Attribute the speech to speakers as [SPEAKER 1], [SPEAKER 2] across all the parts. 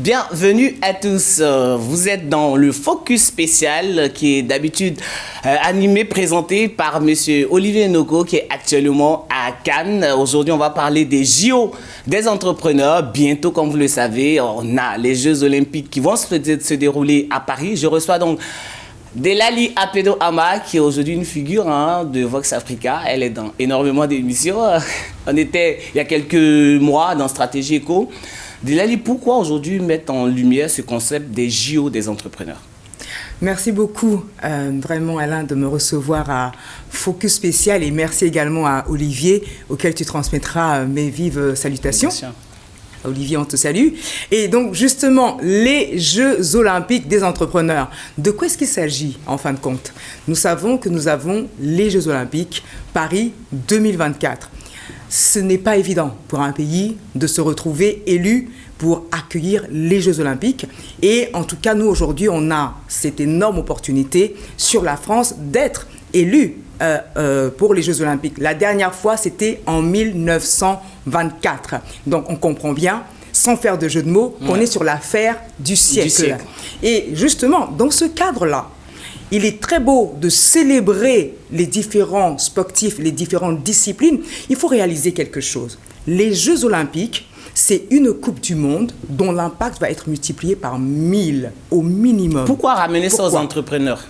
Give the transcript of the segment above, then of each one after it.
[SPEAKER 1] Bienvenue à tous. Vous êtes dans le Focus spécial qui est d'habitude animé, présenté par Monsieur Olivier Nogo qui est actuellement à Cannes. Aujourd'hui, on va parler des JO des entrepreneurs. Bientôt, comme vous le savez, on a les Jeux Olympiques qui vont se dérouler à Paris. Je reçois donc Delali Apedo-Ama, qui est aujourd'hui une figure de Vox Africa. Elle est dans énormément d'émissions. On était il y a quelques mois dans Stratégie Éco. Delali, pourquoi aujourd'hui mettre en lumière ce concept des JO des entrepreneurs?
[SPEAKER 2] Merci beaucoup, vraiment Alain, de me recevoir à Focus Spécial et merci également à Olivier, auquel tu transmettras mes vives salutations. Olivier, on te salue. Et donc, justement, les Jeux Olympiques des entrepreneurs. De quoi est-ce qu'il s'agit, en fin de compte? Nous savons que nous avons les Jeux Olympiques Paris 2024. Ce n'est pas évident pour un pays de se retrouver élu pour accueillir les Jeux Olympiques. Et en tout cas, nous, aujourd'hui, on a cette énorme opportunité sur la France d'être élu pour les Jeux Olympiques. La dernière fois, c'était en 1924. Donc, on comprend bien, sans faire de jeu de mots, qu'on est sur l'affaire du siècle. Et justement, dans ce cadre-là, il est très beau de célébrer les différents sportifs, les différentes disciplines. Il faut réaliser quelque chose. Les Jeux Olympiques, c'est une Coupe du Monde dont l'impact va être multiplié par 1000 au minimum.
[SPEAKER 1] Pourquoi ramener ça aux entrepreneurs?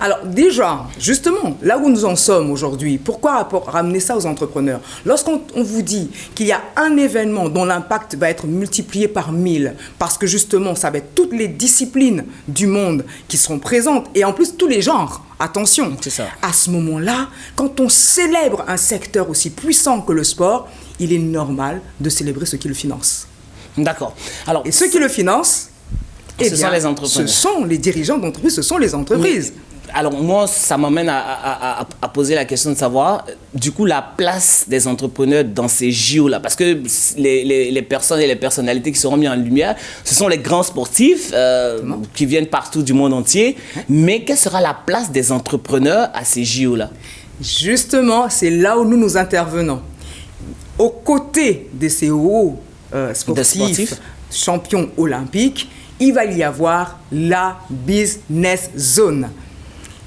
[SPEAKER 2] Alors déjà, justement, là où nous en sommes aujourd'hui, pourquoi ramener ça aux entrepreneurs? Lorsqu'on vous dit qu'il y a un événement dont l'impact va être multiplié par 1000, parce que justement, ça va être toutes les disciplines du monde qui seront présentes, et en plus tous les genres, attention,
[SPEAKER 1] c'est ça.
[SPEAKER 2] À ce moment-là, quand on célèbre un secteur aussi puissant que le sport, il est normal de célébrer ceux qui le financent.
[SPEAKER 1] D'accord. Alors,
[SPEAKER 2] et ceux qui le financent,
[SPEAKER 1] ce sont les entrepreneurs.
[SPEAKER 2] Ce sont les dirigeants d'entreprise, ce sont les entreprises.
[SPEAKER 1] Oui. Alors moi, ça m'amène à poser la question de savoir, du coup, la place des entrepreneurs dans ces JO-là. Parce que les personnes et les personnalités qui seront mises en lumière, ce sont les grands sportifs qui viennent partout du monde entier. Mais quelle sera la place des entrepreneurs à ces JO-là?
[SPEAKER 2] Justement, c'est là où nous intervenons. Aux côtés de ces hauts sportifs, champions olympiques, il va y avoir la business zone.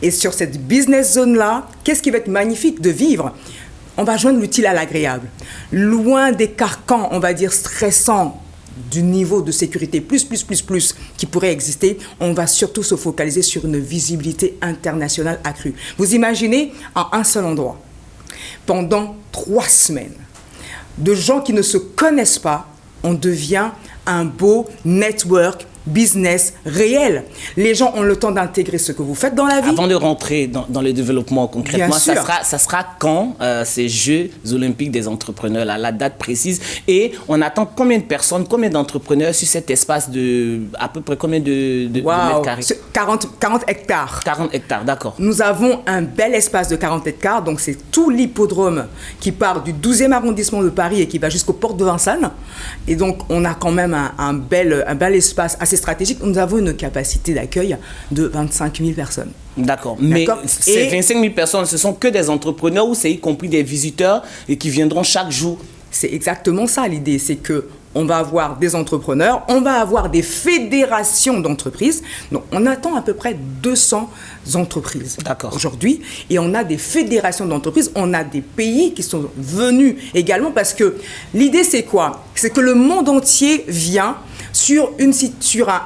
[SPEAKER 2] Et sur cette business zone-là, qu'est-ce qui va être magnifique de vivre? On va joindre l'utile à l'agréable. Loin des carcans, on va dire, stressants du niveau de sécurité plus qui pourrait exister, on va surtout se focaliser sur une visibilité internationale accrue. Vous imaginez, en un seul endroit, pendant 3 semaines, de gens qui ne se connaissent pas, on devient un beau network business réel. Les gens ont le temps d'intégrer ce que vous faites dans la vie.
[SPEAKER 1] Avant de rentrer dans le développement concrètement, ça sera quand ces Jeux Olympiques des entrepreneurs, là, la date précise, et on attend combien de personnes, combien d'entrepreneurs sur cet espace de à peu près combien de mètres carrés?
[SPEAKER 2] 40 hectares.
[SPEAKER 1] 40 hectares, d'accord.
[SPEAKER 2] Nous avons un bel espace de 40 hectares, donc c'est tout l'hippodrome qui part du 12e arrondissement de Paris et qui va jusqu'aux portes de Vincennes. Et donc on a quand même un bel espace assez stratégique. Nous avons une capacité d'accueil de 25 000 personnes.
[SPEAKER 1] D'accord. Mais ces 25 000 personnes, ce sont que des entrepreneurs ou c'est y compris des visiteurs et qui viendront chaque jour?
[SPEAKER 2] C'est exactement ça l'idée, c'est que on va avoir des entrepreneurs, on va avoir des fédérations d'entreprises. Donc, on attend à peu près 200 entreprises aujourd'hui. Et on a des fédérations d'entreprises, on a des pays qui sont venus également parce que l'idée, c'est quoi? C'est que le monde entier vient sur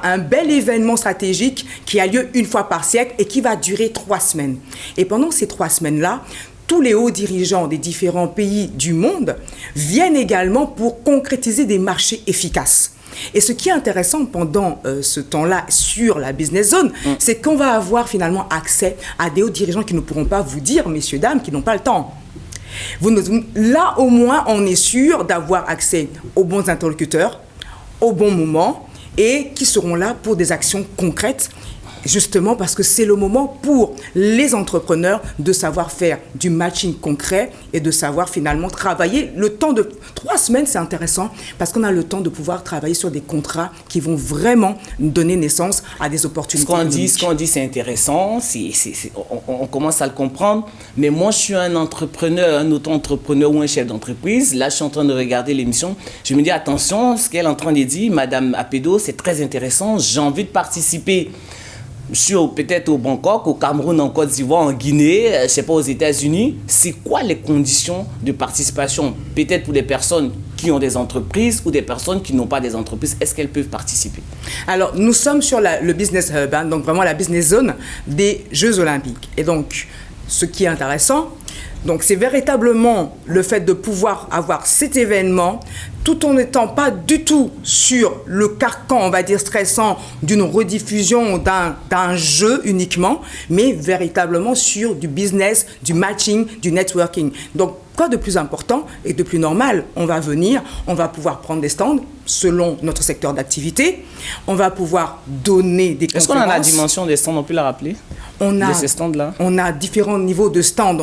[SPEAKER 2] un bel événement stratégique qui a lieu une fois par siècle et qui va durer 3 semaines. Et pendant ces 3 semaines-là, tous les hauts dirigeants des différents pays du monde viennent également pour concrétiser des marchés efficaces. Et ce qui est intéressant pendant ce temps-là sur la business zone, c'est qu'on va avoir finalement accès à des hauts dirigeants qui ne pourront pas vous dire, messieurs, dames, qui n'ont pas le temps. Là, au moins, on est sûr d'avoir accès aux bons interlocuteurs, au bon moment, et qui seront là pour des actions concrètes Justement parce que c'est le moment pour les entrepreneurs de savoir faire du matching concret et de savoir finalement travailler. Le temps de 3 semaines, c'est intéressant parce qu'on a le temps de pouvoir travailler sur des contrats qui vont vraiment donner naissance à des opportunités.
[SPEAKER 1] Ce qu'on dit, c'est intéressant, on commence à le comprendre, mais moi je suis un entrepreneur, un auto-entrepreneur ou un chef d'entreprise. Là, je suis en train de regarder l'émission. Je me dis, attention, ce qu'elle est en train de dire, Madame Apedo, c'est très intéressant, j'ai envie de participer. Je suis peut-être au Bangkok, au Cameroun, en Côte d'Ivoire, en Guinée, je ne sais pas, aux États-Unis. C'est quoi les conditions de participation? Peut-être pour des personnes qui ont des entreprises ou des personnes qui n'ont pas des entreprises. Est-ce qu'elles peuvent participer?
[SPEAKER 2] Alors, nous sommes sur le Business Hub, hein, donc vraiment la business zone des Jeux Olympiques. Et donc, ce qui est intéressant, donc c'est véritablement le fait de pouvoir avoir cet événement tout en n'étant pas du tout sur le carcan, on va dire, stressant d'une rediffusion d'un jeu uniquement, mais véritablement sur du business, du matching, du networking. Donc, quoi de plus important et de plus normal? On va venir, on va pouvoir prendre des stands selon notre secteur d'activité, on va pouvoir donner des conférences.
[SPEAKER 1] Est-ce qu'on a la dimension des stands, on peut la rappeler? De ces stands-là?
[SPEAKER 2] On a différents niveaux de stands.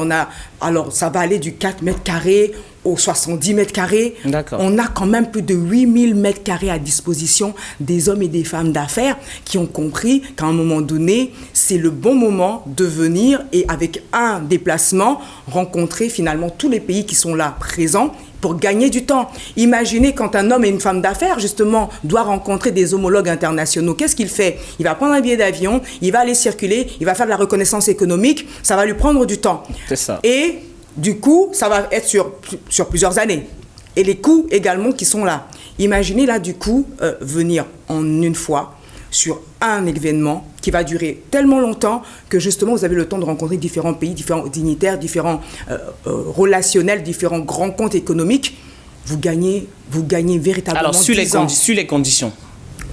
[SPEAKER 2] Alors, ça va aller du 4 mètres carrés aux 70 mètres carrés.
[SPEAKER 1] D'accord.
[SPEAKER 2] On a quand même plus de 8000 mètres carrés à disposition des hommes et des femmes d'affaires qui ont compris qu'à un moment donné, c'est le bon moment de venir et avec un déplacement, rencontrer finalement tous les pays qui sont là présents pour gagner du temps. Imaginez quand un homme et une femme d'affaires, justement, doit rencontrer des homologues internationaux. Qu'est-ce qu'il fait? Il va prendre un billet d'avion, il va aller circuler, il va faire de la reconnaissance économique, ça va lui prendre du temps.
[SPEAKER 1] C'est ça.
[SPEAKER 2] Et du coup, ça va être sur plusieurs années. Et les coûts également qui sont là. Imaginez là, du coup, venir en une fois sur un événement qui va durer tellement longtemps que justement vous avez le temps de rencontrer différents pays, différents dignitaires, différents relationnels, différents grands comptes économiques. Vous gagnez véritablement.
[SPEAKER 1] Alors sur les conditions.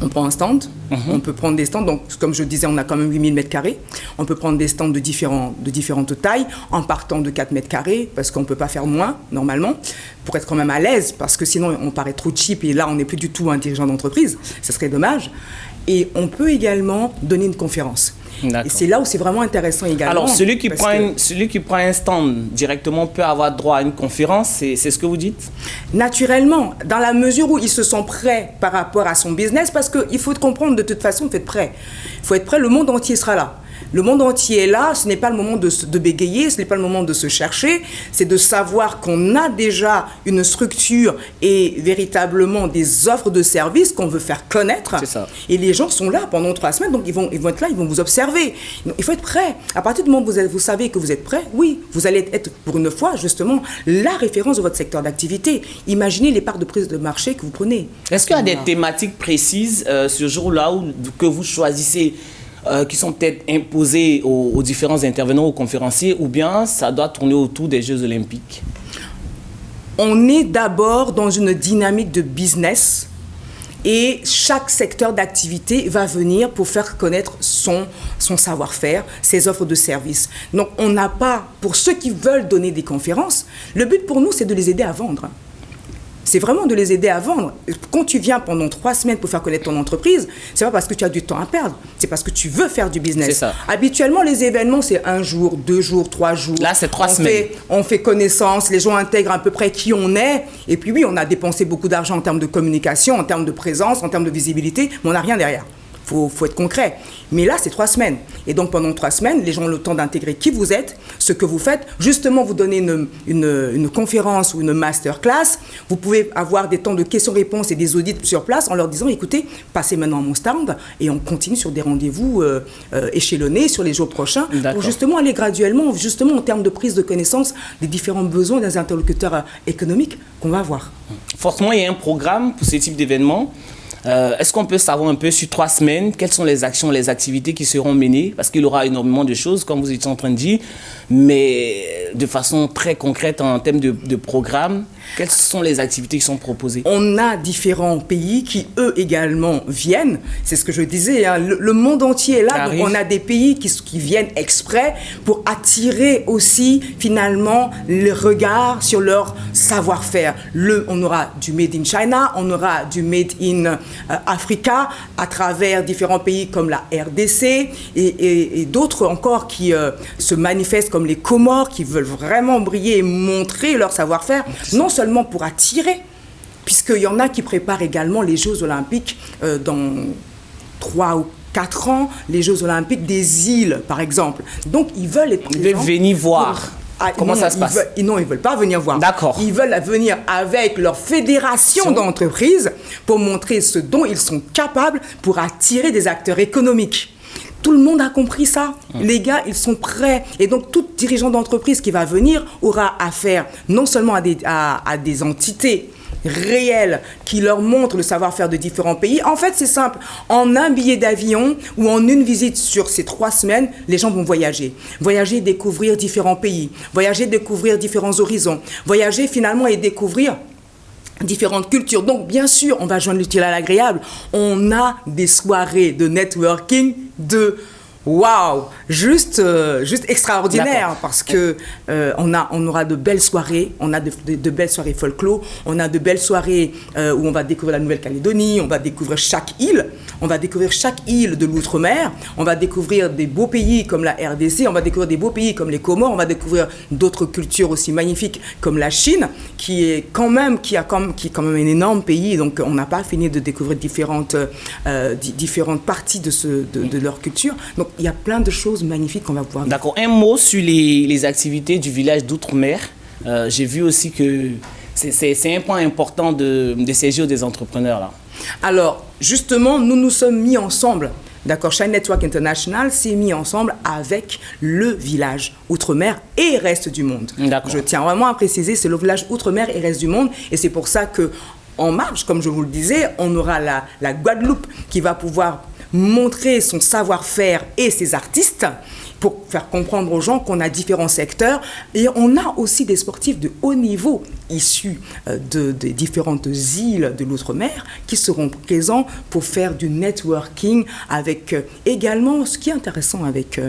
[SPEAKER 2] On prend un stand, on peut prendre des stands, donc comme je disais, on a quand même 8000 mètres carrés. On peut prendre des stands de différentes tailles, en partant de 4 mètres carrés, parce qu'on ne peut pas faire moins, normalement, pour être quand même à l'aise, parce que sinon on paraît trop cheap, et là on n'est plus du tout un dirigeant d'entreprise, ce serait dommage. Et on peut également donner une conférence. Et c'est là où c'est vraiment intéressant également.
[SPEAKER 1] Alors, celui qui prend un stand directement peut avoir droit à une conférence, c'est ce que vous dites?
[SPEAKER 2] Naturellement, dans la mesure où ils se sont prêts par rapport à son business, parce qu'il faut comprendre, de toute façon, il faut être prêt. Il faut être prêt, le monde entier sera là. Le monde entier est là, ce n'est pas le moment de bégayer, ce n'est pas le moment de se chercher, c'est de savoir qu'on a déjà une structure et véritablement des offres de services qu'on veut faire connaître.
[SPEAKER 1] C'est ça.
[SPEAKER 2] Et les gens sont là pendant 3 semaines, donc ils vont être là, ils vont vous observer. Donc, il faut être prêt. À partir du moment où vous savez que vous êtes prêt, oui, vous allez être pour une fois justement la référence de votre secteur d'activité. Imaginez les parts de prise de marché que vous prenez.
[SPEAKER 1] Est-ce qu'il y a des thématiques précises ce jour-là que vous choisissez qui sont peut-être imposées aux différents intervenants, aux conférenciers, ou bien ça doit tourner autour des Jeux Olympiques?
[SPEAKER 2] On est d'abord dans une dynamique de business et chaque secteur d'activité va venir pour faire connaître son savoir-faire, ses offres de services. Donc on n'a pas, pour ceux qui veulent donner des conférences, le but pour nous c'est de les aider à vendre. C'est vraiment de les aider à vendre. Quand tu viens pendant 3 semaines pour faire connaître ton entreprise, c'est pas parce que tu as du temps à perdre, c'est parce que tu veux faire du business.
[SPEAKER 1] C'est ça.
[SPEAKER 2] Habituellement, les événements, c'est 1 jour, 2 jours, 3 jours.
[SPEAKER 1] Là, c'est 3 semaines.
[SPEAKER 2] On fait connaissance, les gens intègrent à peu près qui on est. Et puis oui, on a dépensé beaucoup d'argent en termes de communication, en termes de présence, en termes de visibilité, mais on n'a rien derrière. Faut être concret. Mais là, c'est 3 semaines. Et donc, pendant 3 semaines, les gens ont le temps d'intégrer qui vous êtes, ce que vous faites. Justement, vous donnez une conférence ou une masterclass. Vous pouvez avoir des temps de questions-réponses et des audits sur place en leur disant, écoutez, passez maintenant à mon stand et on continue sur des rendez-vous échelonnés sur les jours prochains pour justement aller graduellement, justement en termes de prise de connaissance des différents besoins des interlocuteurs économiques qu'on va avoir.
[SPEAKER 1] Forcément, il y a un programme pour ce type d'événement. Est-ce qu'on peut savoir un peu sur 3 semaines quelles sont les actions, les activités qui seront menées? Parce qu'il y aura énormément de choses, comme vous étiez en train de dire, mais de façon très concrète en termes de programme. Quelles sont les activités qui sont proposées?
[SPEAKER 2] On a différents pays qui, eux également, viennent. C'est ce que je disais, hein, le monde entier est là. Donc on a des pays qui viennent exprès pour attirer aussi, finalement, le regard sur leur savoir-faire. On aura du Made in China, on aura du Made in Africa, à travers différents pays comme la RDC et d'autres encore qui se manifestent comme les Comores, qui veulent vraiment briller et montrer leur savoir-faire, non seulement pour attirer, puisqu'il y en a qui préparent également les Jeux Olympiques dans 3 ou 4 ans, les Jeux Olympiques des îles, par exemple. Donc, ils veulent être présents.
[SPEAKER 1] Ils veulent venir voir. Comment ça se passe?
[SPEAKER 2] Non, ils ne veulent pas venir voir.
[SPEAKER 1] D'accord.
[SPEAKER 2] Ils veulent venir avec leur fédération d'entreprises pour montrer ce dont ils sont capables pour attirer des acteurs économiques. Tout le monde a compris ça. Les gars, ils sont prêts. Et donc, tout dirigeant d'entreprise qui va venir aura affaire non seulement à des entités réelles qui leur montrent le savoir-faire de différents pays. En fait, c'est simple. En un billet d'avion ou en une visite sur ces 3 semaines, les gens vont voyager. Voyager, découvrir différents pays. Voyager, découvrir différents horizons. Voyager, finalement, et découvrir différentes cultures. Donc, bien sûr, on va joindre l'utile à l'agréable. On a des soirées de networking de waouh, juste extraordinaire, parce que on aura de belles soirées, on a de belles soirées folklore, on a de belles soirées où on va découvrir la Nouvelle-Calédonie, on va découvrir chaque île de l'outre-mer, on va découvrir des beaux pays comme la RDC, on va découvrir des beaux pays comme les Comores, on va découvrir d'autres cultures aussi magnifiques comme la Chine, qui est quand même un énorme pays, donc on n'a pas fini de découvrir différentes parties de leur culture. Donc il y a plein de choses magnifiques qu'on va pouvoir...
[SPEAKER 1] D'accord. Un mot sur les activités du village d'outre-mer. J'ai vu aussi que c'est un point important de séjour des entrepreneurs là. Alors,
[SPEAKER 2] justement, nous sommes mis ensemble. D'accord, Shine Network International s'est mis ensemble avec le village outre-mer et reste du monde. Je tiens vraiment à préciser, c'est le village outre-mer et reste du monde. Et c'est pour ça que en marge, comme je vous le disais, on aura la Guadeloupe qui va pouvoir montrer son savoir-faire et ses artistes pour faire comprendre aux gens qu'on a différents secteurs. Et on a aussi des sportifs de haut niveau issus des différentes îles de l'outre-mer qui seront présents pour faire du networking avec également, ce qui est intéressant avec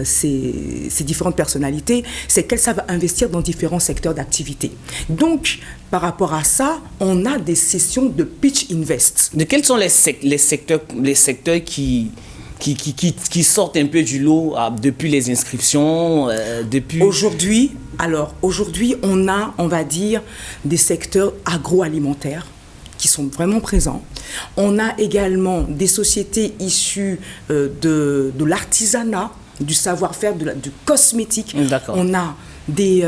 [SPEAKER 2] ces différentes personnalités, c'est qu'elles savent investir dans différents secteurs d'activité. Donc, par rapport à ça, on a des sessions de pitch invest.
[SPEAKER 1] De quels sont les secteurs qui sortent un peu du lot depuis les inscriptions, depuis...
[SPEAKER 2] Aujourd'hui, on a, on va dire, des secteurs agroalimentaires qui sont vraiment présents. On a également des sociétés issues de l'artisanat, du savoir-faire, du cosmétique.
[SPEAKER 1] D'accord.
[SPEAKER 2] On a des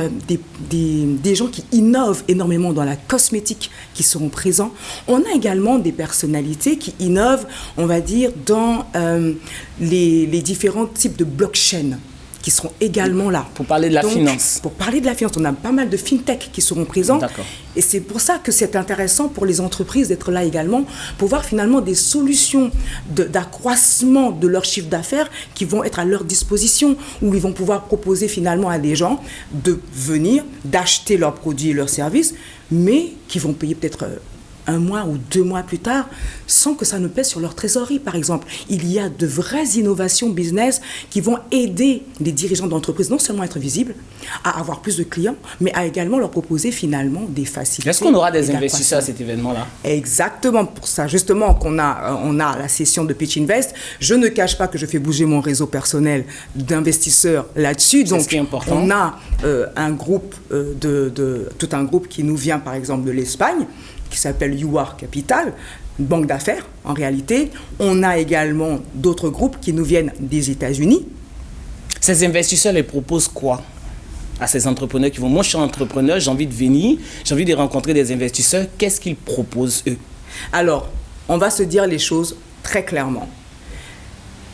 [SPEAKER 2] gens qui innovent énormément dans la cosmétique qui seront présents. On a également des personnalités qui innovent, on va dire, dans les différents types de blockchain qui seront également là.
[SPEAKER 1] Pour parler de la finance.
[SPEAKER 2] Pour parler de la finance, on a pas mal de fintech qui seront présents.
[SPEAKER 1] D'accord.
[SPEAKER 2] Et c'est pour ça que c'est intéressant pour les entreprises d'être là également, pour voir finalement des solutions d'accroissement de leur chiffre d'affaires qui vont être à leur disposition, où ils vont pouvoir proposer finalement à des gens de venir, d'acheter leurs produits et leurs services, mais qui vont payer peut-être 1 mois ou 2 mois plus tard, sans que ça ne pèse sur leur trésorerie, par exemple. Il y a de vraies innovations business qui vont aider les dirigeants d'entreprise non seulement à être visibles, à avoir plus de clients, mais à également leur proposer finalement des facilités.
[SPEAKER 1] Est-ce qu'on aura des investisseurs à cet événement-là?
[SPEAKER 2] Exactement, pour ça justement on a la session de Pitch Invest. Je ne cache pas que je fais bouger mon réseau personnel d'investisseurs là-dessus. Donc
[SPEAKER 1] ce qui est important.
[SPEAKER 2] On a un groupe tout un groupe qui nous vient par exemple de l'Espagne, qui s'appelle UR Capital, une banque d'affaires en réalité. On a également d'autres groupes qui nous viennent des États-Unis.
[SPEAKER 1] Ces investisseurs les proposent quoi à ces entrepreneurs qui vont... Moi, je suis entrepreneur, j'ai envie de venir, j'ai envie de rencontrer des investisseurs. Qu'est-ce qu'ils proposent, eux?
[SPEAKER 2] Alors, on va se dire les choses très clairement.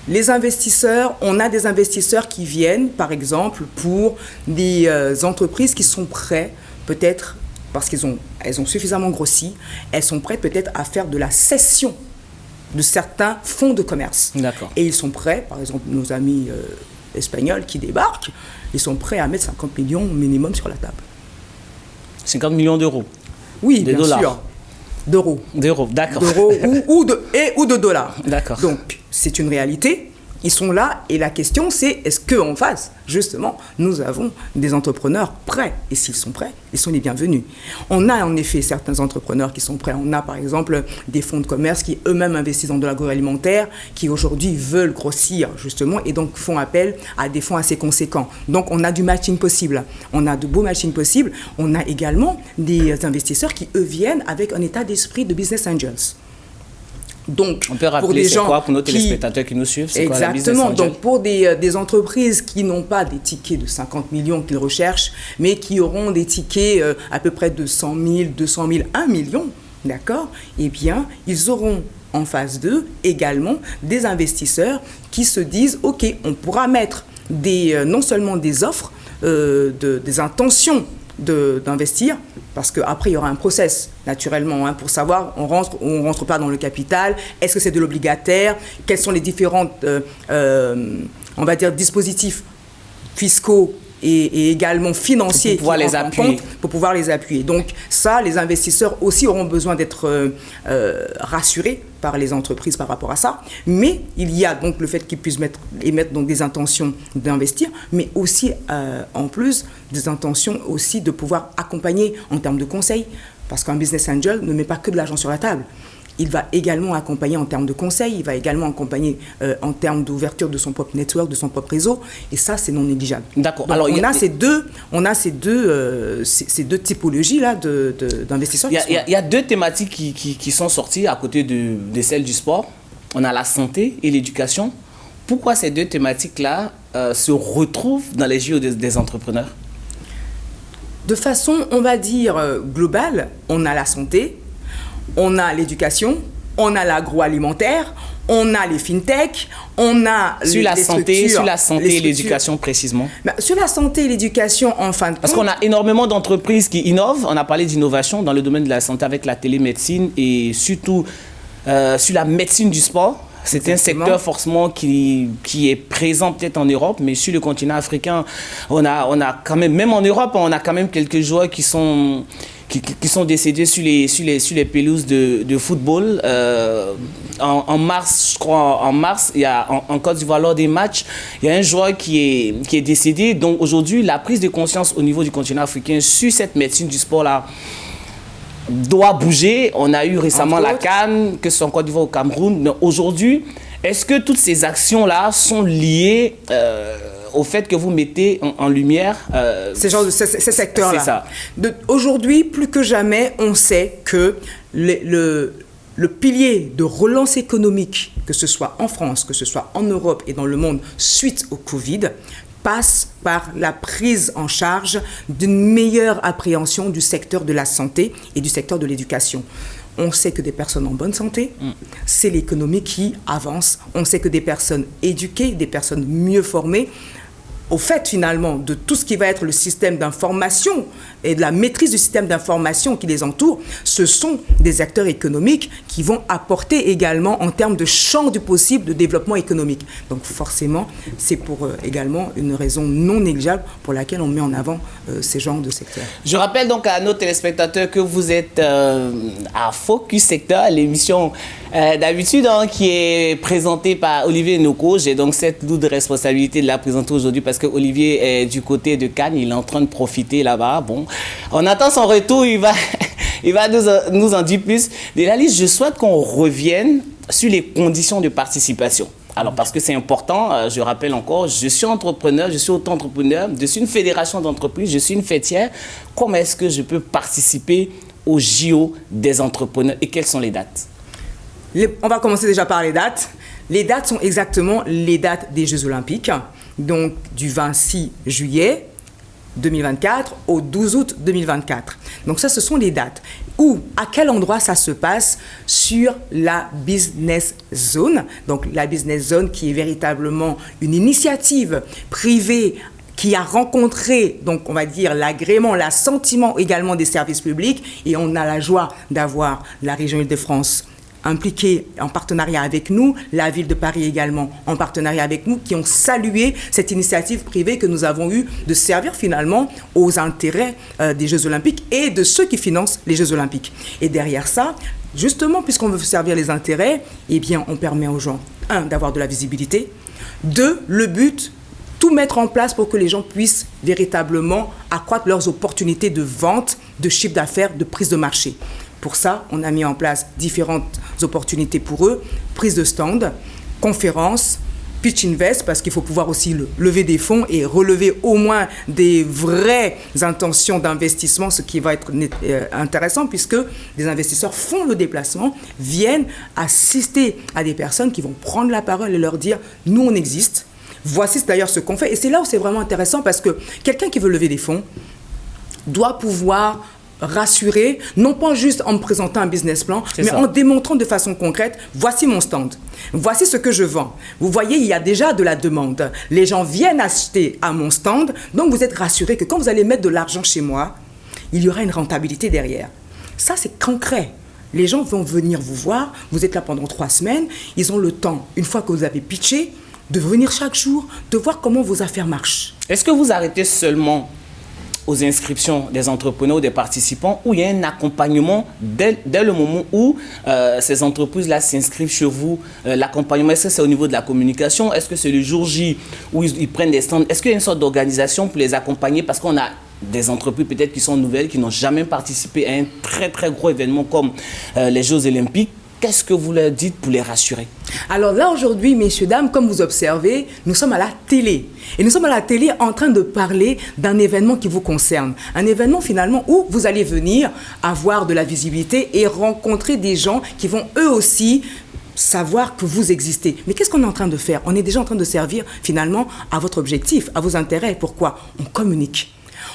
[SPEAKER 2] Les investisseurs, on a des investisseurs qui viennent, par exemple, pour des entreprises qui sont prêtes, peut-être, parce qu'elles ont suffisamment grossi, elles sont prêtes peut-être à faire de la cession de certains fonds de commerce.
[SPEAKER 1] D'accord.
[SPEAKER 2] Et ils sont prêts, par exemple, nos amis espagnols qui débarquent, ils sont prêts à mettre 50 millions minimum sur la table.
[SPEAKER 1] 50 millions d'euros.
[SPEAKER 2] Oui,
[SPEAKER 1] de
[SPEAKER 2] bien
[SPEAKER 1] dollars.
[SPEAKER 2] sûr. D'euros.
[SPEAKER 1] D'euros, d'accord.
[SPEAKER 2] D'euros ou de dollars.
[SPEAKER 1] D'accord.
[SPEAKER 2] Donc, c'est une réalité. Ils sont là et la question c'est est-ce qu'en face, justement, nous avons des entrepreneurs prêts? Et s'ils sont prêts, ils sont les bienvenus. On a en effet certains entrepreneurs qui sont prêts. On a par exemple des fonds de commerce qui eux-mêmes investissent dans de l'agroalimentaire, qui aujourd'hui veulent grossir justement et donc font appel à des fonds assez conséquents. Donc on a du matching possible. On a de beaux matching possibles. On a également des investisseurs qui eux viennent avec un état d'esprit de business angels. Donc,
[SPEAKER 1] on peut rappeler
[SPEAKER 2] pour des gens
[SPEAKER 1] quoi pour nos téléspectateurs qui nous suivent, c'est quoi la business
[SPEAKER 2] exactement.
[SPEAKER 1] angel?
[SPEAKER 2] Donc pour des entreprises qui n'ont pas des tickets de 50 millions qu'ils recherchent, mais qui auront des tickets à peu près de 100 000, 200 000, 1 million, d'accord? Eh bien, ils auront en face d'eux également des investisseurs qui se disent, ok, on pourra mettre non seulement des offres, des intentions d'investir, parce qu'après il y aura un process naturellement pour savoir on rentre ou on rentre pas dans le capital, est-ce que c'est de l'obligataire, quels sont les différents on va dire dispositifs fiscaux et également financiers pour pouvoir les appuyer. Donc ça, les investisseurs aussi auront besoin d'être rassurés par les entreprises par rapport à ça. Mais il y a donc le fait qu'ils puissent émettre donc des intentions d'investir, mais aussi en plus des intentions aussi de pouvoir accompagner en termes de conseils, parce qu'un business angel ne met pas que de l'argent sur la table. Il va également accompagner en termes de conseils, il va également accompagner en termes d'ouverture de son propre network, de son propre réseau, et ça, c'est non négligeable.
[SPEAKER 1] D'accord.
[SPEAKER 2] Alors, on a ces deux typologies-là d'investisseurs.
[SPEAKER 1] Il y a deux thématiques qui sont sorties à côté de celles du sport. On a la santé et l'éducation. Pourquoi ces deux thématiques-là se retrouvent dans les JO des entrepreneurs?
[SPEAKER 2] De façon, on va dire, globale, on a la santé, on a l'éducation, on a l'agroalimentaire, on a les fintech, on a
[SPEAKER 1] sur la santé et l'éducation précisément.
[SPEAKER 2] Sur la santé et l'éducation, en fin de compte.
[SPEAKER 1] Parce qu'on a énormément d'entreprises qui innovent. On a parlé d'innovation dans le domaine de la santé avec la télémédecine et surtout sur la médecine du sport. C'est un secteur forcément qui est présent peut-être en Europe, mais sur le continent africain, on a quand même en Europe, on a quand même quelques joueurs qui sont décédés sur les pelouses de football. En mars, je crois, il y a en Côte d'Ivoire, lors des matchs, il y a un joueur qui est décédé. Donc aujourd'hui, la prise de conscience au niveau du continent africain sur cette médecine du sport-là doit bouger. On a eu récemment la CAN, que ce soit en Côte d'Ivoire ou au Cameroun. Mais aujourd'hui, est-ce que toutes ces actions-là sont liées au fait que vous mettez en lumière
[SPEAKER 2] ces secteurs-là?
[SPEAKER 1] C'est ça.
[SPEAKER 2] Aujourd'hui, plus que jamais, on sait que le pilier de relance économique, que ce soit en France, que ce soit en Europe et dans le monde suite au Covid, passe par la prise en charge d'une meilleure appréhension du secteur de la santé et du secteur de l'éducation. On sait que des personnes en bonne santé, c'est l'économie qui avance. On sait que des personnes éduquées, des personnes mieux formées, au fait finalement de tout ce qui va être le système d'information et de la maîtrise du système d'information qui les entoure, ce sont des acteurs économiques qui vont apporter également en termes de champ du possible de développement économique. Donc forcément, c'est pour également une raison non négligeable pour laquelle on met en avant ces genres de secteurs.
[SPEAKER 1] Je rappelle donc à nos téléspectateurs que vous êtes à Focus Secteur, l'émission d'habitude qui est présentée par Olivier Noko. J'ai donc cette lourde responsabilité de la présenter aujourd'hui parce que Olivier est du côté de Cannes, il est en train de profiter là-bas. Bon, on attend son retour, il va nous en dire plus. Delalis, je souhaite qu'on revienne sur les conditions de participation. Alors, parce que c'est important, je rappelle encore, je suis entrepreneur, je suis auto-entrepreneur, je suis une fédération d'entreprises, je suis une fêtière. Comment est-ce que je peux participer au JO des entrepreneurs et quelles sont les dates?
[SPEAKER 2] On va commencer déjà par les dates. Les dates sont exactement les dates des Jeux Olympiques, donc du 26 juillet 2024 au 12 août 2024. Donc ça, ce sont les dates. Où, à quel endroit ça se passe? Sur la Business Zone. Donc la Business Zone qui est véritablement une initiative privée qui a rencontré, donc on va dire, l'agrément, l'assentiment également des services publics. Et on a la joie d'avoir la région Île-de-France impliqués en partenariat avec nous, la ville de Paris également en partenariat avec nous, qui ont salué cette initiative privée que nous avons eue de servir finalement aux intérêts des Jeux Olympiques et de ceux qui financent les Jeux Olympiques. Et derrière ça, justement, puisqu'on veut servir les intérêts, eh bien, on permet aux gens, 1, d'avoir de la visibilité, 2, le but, tout mettre en place pour que les gens puissent véritablement accroître leurs opportunités de vente, de chiffre d'affaires, de prise de marché. Pour ça, on a mis en place différentes opportunités pour eux, prise de stand, conférences, pitch invest, parce qu'il faut pouvoir aussi lever des fonds et relever au moins des vraies intentions d'investissement, ce qui va être intéressant puisque des investisseurs font le déplacement, viennent assister à des personnes qui vont prendre la parole et leur dire « nous on existe ». Voici d'ailleurs ce qu'on fait. Et c'est là où c'est vraiment intéressant parce que quelqu'un qui veut lever des fonds doit pouvoir rassurer, non pas juste en me présentant un business plan, mais en démontrant de façon concrète, voici mon stand, voici ce que je vends. Vous voyez, il y a déjà de la demande. Les gens viennent acheter à mon stand, donc vous êtes rassurés que quand vous allez mettre de l'argent chez moi, il y aura une rentabilité derrière. Ça, c'est concret. Les gens vont venir vous voir, vous êtes là pendant 3 semaines, ils ont le temps, une fois que vous avez pitché, de venir chaque jour, de voir comment vos affaires marchent.
[SPEAKER 1] Est-ce que vous arrêtez seulement aux inscriptions des entrepreneurs ou des participants ou il y a un accompagnement dès le moment où ces entreprises-là s'inscrivent chez vous? L'accompagnement, est-ce que c'est au niveau de la communication? Est-ce que c'est le jour J où ils prennent des stands? Est-ce qu'il y a une sorte d'organisation pour les accompagner? Parce qu'on a des entreprises peut-être qui sont nouvelles, qui n'ont jamais participé à un très très gros événement comme les Jeux Olympiques. Qu'est-ce que vous leur dites pour les rassurer?
[SPEAKER 2] Alors là, aujourd'hui, messieurs, dames, comme vous observez, nous sommes à la télé. Et nous sommes à la télé en train de parler d'un événement qui vous concerne. Un événement finalement où vous allez venir avoir de la visibilité et rencontrer des gens qui vont eux aussi savoir que vous existez. Mais qu'est-ce qu'on est en train de faire? On est déjà en train de servir finalement à votre objectif, à vos intérêts. Pourquoi? On communique.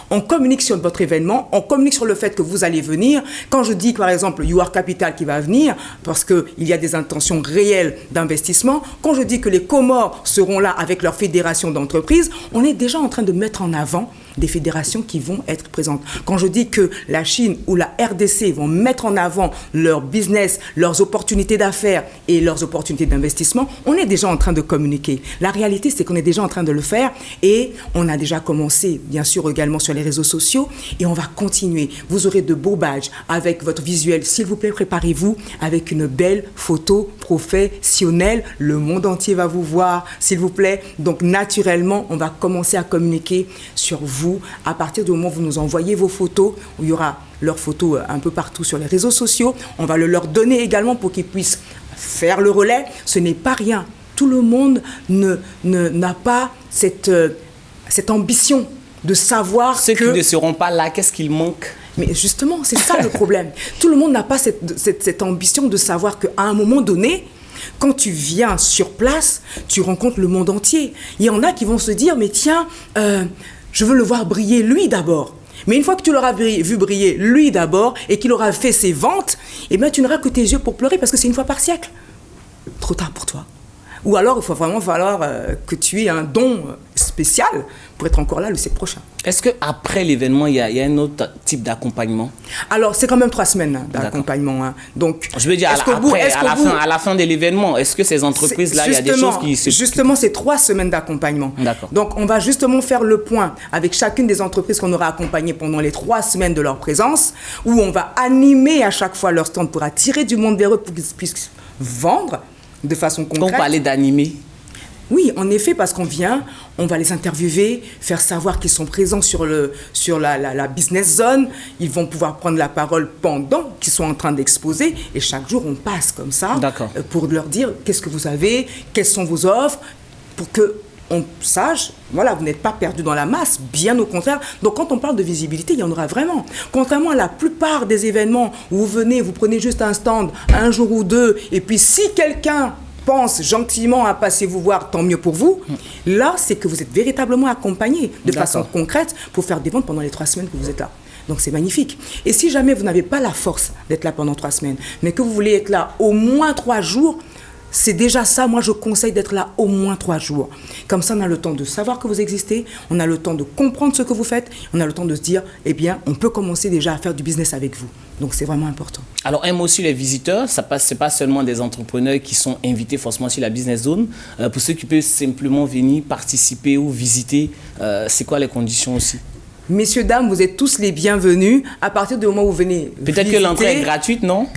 [SPEAKER 2] On communique sur votre événement, on communique sur le fait que vous allez venir. Quand je dis par exemple You Are Capital qui va venir, parce qu'il y a des intentions réelles d'investissement, quand je dis que les Comores seront là avec leur fédération d'entreprises, on est déjà en train de mettre en avant des fédérations qui vont être présentes. Quand je dis que la Chine ou la RDC vont mettre en avant leur business, leurs opportunités d'affaires et leurs opportunités d'investissement, on est déjà en train de communiquer. La réalité, c'est qu'on est déjà en train de le faire et on a déjà commencé, bien sûr, également sur les réseaux sociaux et on va continuer. Vous aurez de beaux badges avec votre visuel. S'il vous plaît, préparez-vous avec une belle photo professionnelle. Le monde entier va vous voir, s'il vous plaît. Donc, naturellement, on va commencer à communiquer sur vous à partir du moment où vous nous envoyez vos photos, où il y aura leurs photos un peu partout sur les réseaux sociaux. On va le leur donner également pour qu'ils puissent faire le relais. Ce n'est pas rien. Tout le monde n'a pas cette ambition de savoir
[SPEAKER 1] Ceux qui ne seront pas là, qu'est-ce qu'il manque?
[SPEAKER 2] Mais justement, c'est ça le problème. Tout le monde n'a pas cette ambition de savoir qu'à un moment donné, quand tu viens sur place, tu rencontres le monde entier. Il y en a qui vont se dire, mais tiens, je veux le voir briller lui d'abord. Mais une fois que tu l'auras vu briller lui d'abord et qu'il aura fait ses ventes, eh bien, tu n'auras que tes yeux pour pleurer parce que c'est une fois par siècle. Trop tard pour toi. Ou alors, il faut vraiment falloir que tu aies un don spécial pour être encore là le siècle prochain.
[SPEAKER 1] Est-ce qu'après l'événement, il y a un autre type d'accompagnement?
[SPEAKER 2] Alors, c'est quand même 3 semaines d'accompagnement. Hein. Donc,
[SPEAKER 1] je veux dire, à la fin de l'événement, est-ce que ces entreprises-là, il y a des choses qui se...
[SPEAKER 2] Justement, c'est 3 semaines d'accompagnement. Donc, on va justement faire le point avec chacune des entreprises qu'on aura accompagnées pendant les 3 semaines de leur présence, où on va animer à chaque fois leur stand pour attirer du monde vers eux pour qu'ils puissent vendre de façon concrète.
[SPEAKER 1] On parlait d'animer.
[SPEAKER 2] Oui, en effet, parce qu'on vient, on va les interviewer, faire savoir qu'ils sont présents sur la business zone. Ils vont pouvoir prendre la parole pendant qu'ils sont en train d'exposer. Et chaque jour, on passe comme ça pour leur dire qu'est-ce que vous avez, quelles sont vos offres, pour qu'on sache, voilà, vous n'êtes pas perdu dans la masse, bien au contraire. Donc, quand on parle de visibilité, il y en aura vraiment. Contrairement à la plupart des événements où vous venez, vous prenez juste un stand, un jour ou deux, et puis si quelqu'un pense gentiment à passer vous voir, tant mieux pour vous. Là, c'est que vous êtes véritablement accompagné de façon concrète pour faire des ventes pendant les 3 semaines que vous êtes là. Donc, c'est magnifique. Et si jamais vous n'avez pas la force d'être là pendant 3 semaines, mais que vous voulez être là au moins 3 jours, c'est déjà ça. Moi, je conseille d'être là au moins 3 jours. Comme ça, on a le temps de savoir que vous existez, on a le temps de comprendre ce que vous faites, on a le temps de se dire, eh bien, on peut commencer déjà à faire du business avec vous. Donc, c'est vraiment important.
[SPEAKER 1] Alors, un mot sur les visiteurs. Ce n'est pas seulement des entrepreneurs qui sont invités forcément sur la Business Zone. Pour ceux qui peuvent simplement venir participer ou visiter, c'est quoi les conditions aussi?
[SPEAKER 2] Messieurs, dames, vous êtes tous les bienvenus. À partir du moment où vous venez
[SPEAKER 1] Peut-être que l'entrée est gratuite, non?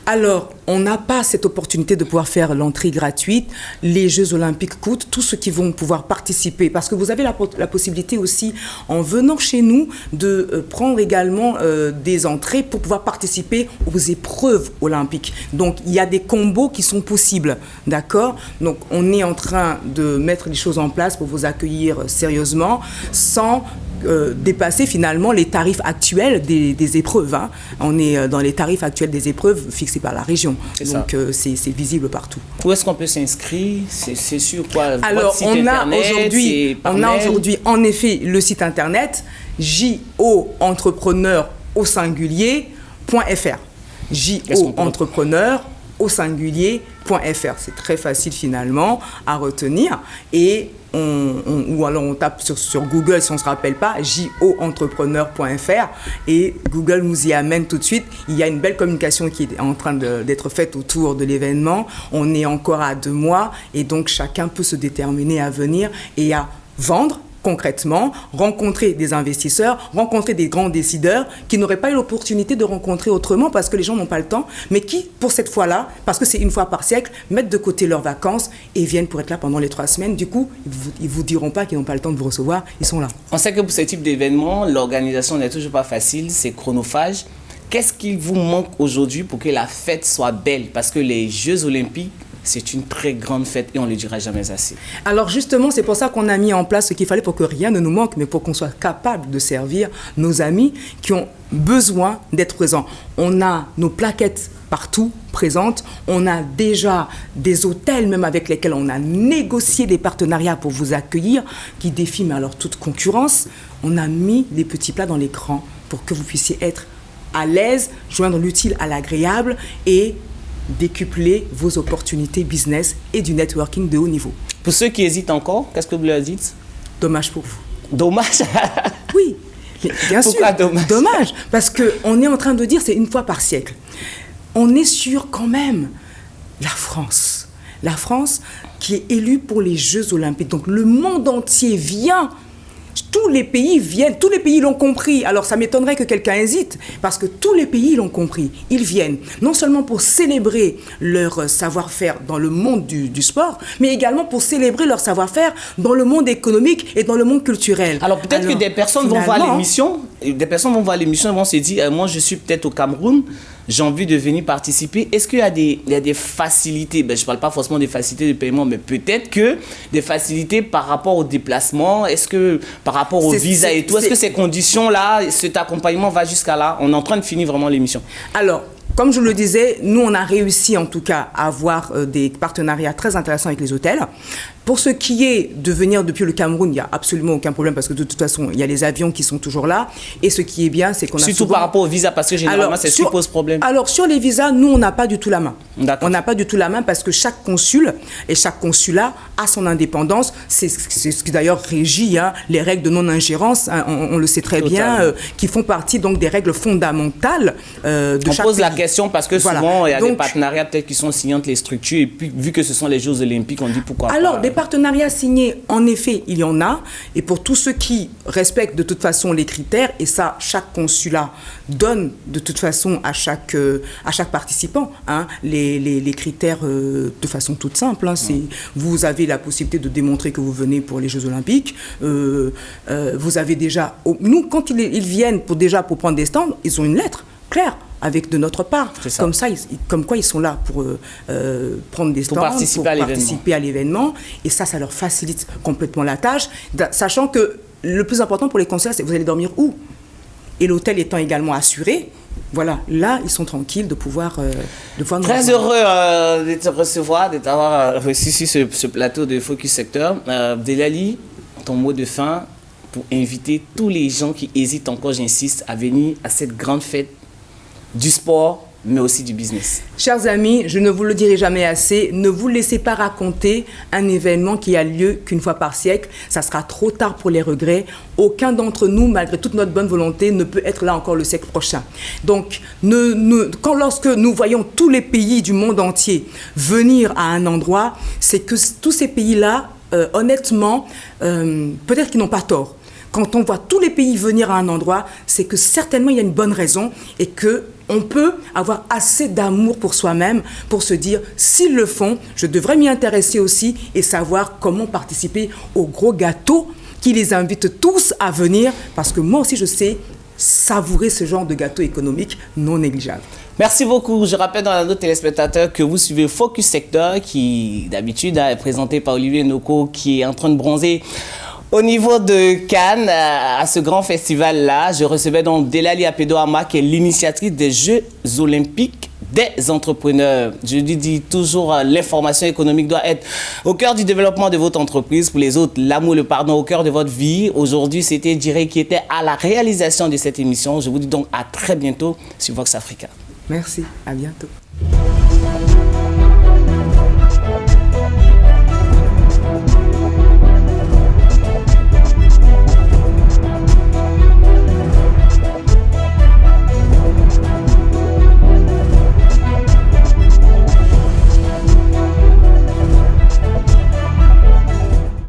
[SPEAKER 2] Alors, on n'a pas cette opportunité de pouvoir faire l'entrée gratuite. Les Jeux Olympiques coûtent, tous ceux qui vont pouvoir participer, parce que vous avez la possibilité aussi, en venant chez nous, de prendre également des entrées pour pouvoir participer aux épreuves olympiques. Donc, il y a des combos qui sont possibles, d'accord? Donc, on est en train de mettre les choses en place pour vous accueillir sérieusement, sans dépasser finalement les tarifs actuels des épreuves. Hein. On est dans les tarifs actuels des épreuves fixés par la région. Donc c'est visible partout.
[SPEAKER 1] Où est-ce qu'on peut s'inscrire? C'est sur quoi?
[SPEAKER 2] Alors on a aujourd'hui en effet le site internet joentrepreneur au singulier.fr. joentrepreneur au singulier.fr. C'est très facile finalement à retenir et ou alors on tape sur Google si on ne se rappelle pas, joentrepreneur.fr et Google nous y amène tout de suite. Il y a une belle communication qui est en train d'être faite autour de l'événement. On est encore à 2 mois et donc chacun peut se déterminer à venir et à vendre concrètement, rencontrer des investisseurs, rencontrer des grands décideurs qui n'auraient pas eu l'opportunité de rencontrer autrement parce que les gens n'ont pas le temps, mais qui, pour cette fois-là, parce que c'est une fois par siècle, mettent de côté leurs vacances et viennent pour être là pendant les 3 semaines. Du coup, ils ne vous diront pas qu'ils n'ont pas le temps de vous recevoir, ils sont là.
[SPEAKER 1] On sait que pour ce type d'événement, l'organisation n'est toujours pas facile, c'est chronophage. Qu'est-ce qu'il vous manque aujourd'hui pour que la fête soit belle? Parce que les Jeux Olympiques, c'est une très grande fête et on ne le dira jamais assez.
[SPEAKER 2] Alors justement, c'est pour ça qu'on a mis en place ce qu'il fallait pour que rien ne nous manque, mais pour qu'on soit capable de servir nos amis qui ont besoin d'être présents. On a nos plaquettes partout présentes. On a déjà des hôtels même avec lesquels on a négocié des partenariats pour vous accueillir, qui défient mais alors toute concurrence. On a mis des petits plats dans l'écran pour que vous puissiez être à l'aise, joindre l'utile à l'agréable et décupler vos opportunités business et du networking de haut niveau.
[SPEAKER 1] Pour ceux qui hésitent encore, qu'est-ce que vous leur dites?
[SPEAKER 2] Dommage pour vous.
[SPEAKER 1] Dommage?
[SPEAKER 2] Oui, bien sûr.
[SPEAKER 1] Pourquoi dommage?
[SPEAKER 2] Dommage, parce qu'on est en train de dire c'est une fois par siècle. On est sur quand même la France. La France qui est élue pour les Jeux Olympiques. Donc le monde entier vient. Tous les pays viennent, tous les pays l'ont compris. Alors ça m'étonnerait que quelqu'un hésite, parce que tous les pays l'ont compris. Ils viennent, non seulement pour célébrer leur savoir-faire dans le monde du sport, mais également pour célébrer leur savoir-faire dans le monde économique et dans le monde culturel.
[SPEAKER 1] Alors peut-être que des personnes vont voir l'émission, et vont se dire, moi je suis peut-être au Cameroun, j'ai envie de venir participer. Est-ce qu'il y a des facilités? Je ne parle pas forcément des facilités de paiement, mais peut-être que des facilités par rapport au déplacement. Est-ce que par rapport au visa et tout, est-ce que ces conditions-là, cet accompagnement va jusqu'à là? On est en train de finir vraiment l'émission.
[SPEAKER 2] Alors, comme je le disais, nous, on a réussi en tout cas à avoir des partenariats très intéressants avec les hôtels. Pour ce qui est de venir depuis le Cameroun, il n'y a absolument aucun problème parce que de toute façon, il y a les avions qui sont toujours là. Et ce qui est bien, c'est qu'on a
[SPEAKER 1] surtout par rapport au visa, parce que généralement, c'est ce qui pose problème.
[SPEAKER 2] Alors, sur les visas, nous, on n'a pas du tout la main.
[SPEAKER 1] On
[SPEAKER 2] n'a pas du tout la main parce que chaque consul et chaque consulat a son indépendance. C'est ce qui d'ailleurs régit les règles de non-ingérence, on le sait très bien, qui font partie donc des règles fondamentales de chaque pays.
[SPEAKER 1] On pose la question parce que souvent, il y a des partenariats peut-être qui sont signés entre les structures et puis vu que ce sont les Jeux Olympiques, on dit pourquoi pas.
[SPEAKER 2] Alors, des partenariats signés, en effet, il y en a. Et pour tous ceux qui respectent de toute façon les critères, et ça, chaque consulat donne de toute façon à chaque participant les critères de façon toute simple. Vous avez la possibilité de démontrer que vous venez pour les Jeux Olympiques. Vous avez déjà... Nous, quand ils viennent pour prendre des stands, ils ont une lettre claire avec de notre part. Comme quoi ils sont là pour prendre des stands, pour participer à l'événement. Et ça leur facilite complètement la tâche, sachant que le plus important pour les concerts, c'est vous allez dormir où? Et l'hôtel étant également assuré, voilà, là, ils sont tranquilles de pouvoir nous
[SPEAKER 1] Très heureux de te recevoir, de t'avoir reçu sur ce plateau de Focus Secteur. Delali, ton mot de fin pour inviter tous les gens qui hésitent encore, j'insiste, à venir à cette grande fête du sport mais aussi du business.
[SPEAKER 2] Chers amis, je ne vous le dirai jamais assez, ne vous laissez pas raconter un événement qui a lieu qu'une fois par siècle. Ça sera trop tard pour les regrets. Aucun d'entre nous, malgré toute notre bonne volonté, ne peut être là encore le siècle prochain. Donc, lorsque nous voyons tous les pays du monde entier venir à un endroit, c'est que tous ces pays-là, honnêtement, peut-être qu'ils n'ont pas tort. Quand on voit tous les pays venir à un endroit, c'est que certainement il y a une bonne raison et qu'on peut avoir assez d'amour pour soi-même pour se dire, s'ils le font, je devrais m'y intéresser aussi et savoir comment participer au gros gâteau qui les invite tous à venir, parce que moi aussi je sais savourer ce genre de gâteau économique non négligeable.
[SPEAKER 1] Merci beaucoup. Je rappelle dans la note téléspectateurs que vous suivez Focus Sector qui d'habitude est présenté par Olivier Noko qui est en train de bronzer au niveau de Cannes, à ce grand festival-là. Je recevais donc Delali Apedoama qui est l'initiatrice des Jeux Olympiques des entrepreneurs. Je lui dis toujours, l'information économique doit être au cœur du développement de votre entreprise. Pour les autres, l'amour, le pardon au cœur de votre vie. Aujourd'hui, c'était Diré qui était à la réalisation de cette émission. Je vous dis donc à très bientôt sur Vox Africa.
[SPEAKER 2] Merci, à bientôt.